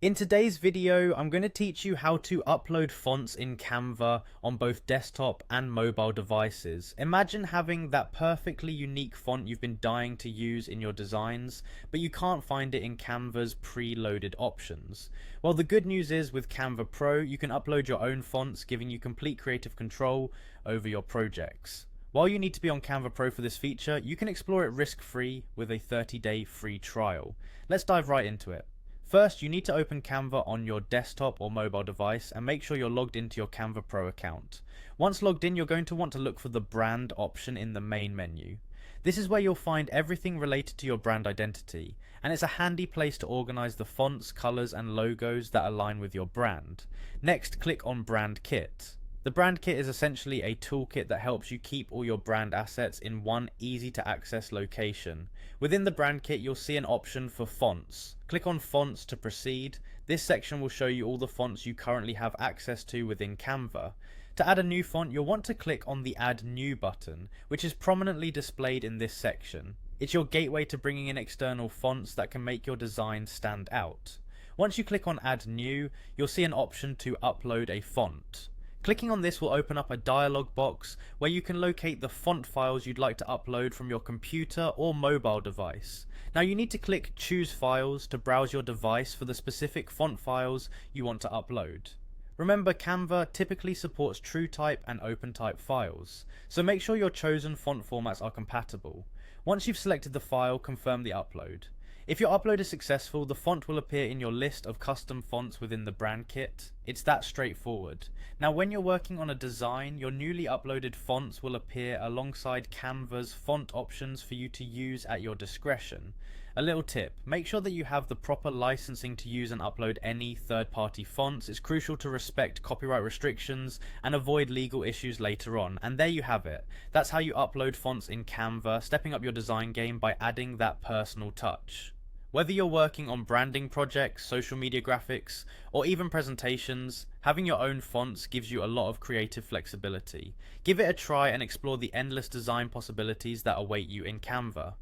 In today's video, I'm going to teach you how to upload fonts in Canva on both desktop and mobile devices. Imagine having that perfectly unique font you've been dying to use in your designs, but you can't find it in Canva's pre-loaded options. Well, the good news is with Canva Pro, you can upload your own fonts, giving you complete creative control over your projects. While you need to be on Canva Pro for this feature, you can explore it risk-free with a 30-day free trial. Let's dive right into it. First, you need to open Canva on your desktop or mobile device and make sure you're logged into your Canva Pro account. Once logged in, you're going to want to look for the brand option in the main menu. This is where you'll find everything related to your brand identity, and it's a handy place to organize the fonts, colors, and logos that align with your brand. Next, click on Brand Kit. The brand kit is essentially a toolkit that helps you keep all your brand assets in one easy to access location. Within the brand kit, you'll see an option for fonts. Click on fonts to proceed. This section will show you all the fonts you currently have access to within Canva. To add a new font, you'll want to click on the Add New button, which is prominently displayed in this section. It's your gateway to bringing in external fonts that can make your design stand out. Once you click on Add New, you'll see an option to upload a font. Clicking on this will open up a dialog box where you can locate the font files you'd like to upload from your computer or mobile device. Now you need to click Choose Files to browse your device for the specific font files you want to upload. Remember, Canva typically supports TrueType and OpenType files, so make sure your chosen font formats are compatible. Once you've selected the file, confirm the upload. If your upload is successful, the font will appear in your list of custom fonts within the brand kit. It's that straightforward. Now when you're working on a design, your newly uploaded fonts will appear alongside Canva's font options for you to use at your discretion. A little tip, make sure that you have the proper licensing to use and upload any third-party fonts. It's crucial to respect copyright restrictions and avoid legal issues later on. And there you have it. That's how you upload fonts in Canva, stepping up your design game by adding that personal touch. Whether you're working on branding projects, social media graphics, or even presentations, having your own fonts gives you a lot of creative flexibility. Give it a try and explore the endless design possibilities that await you in Canva.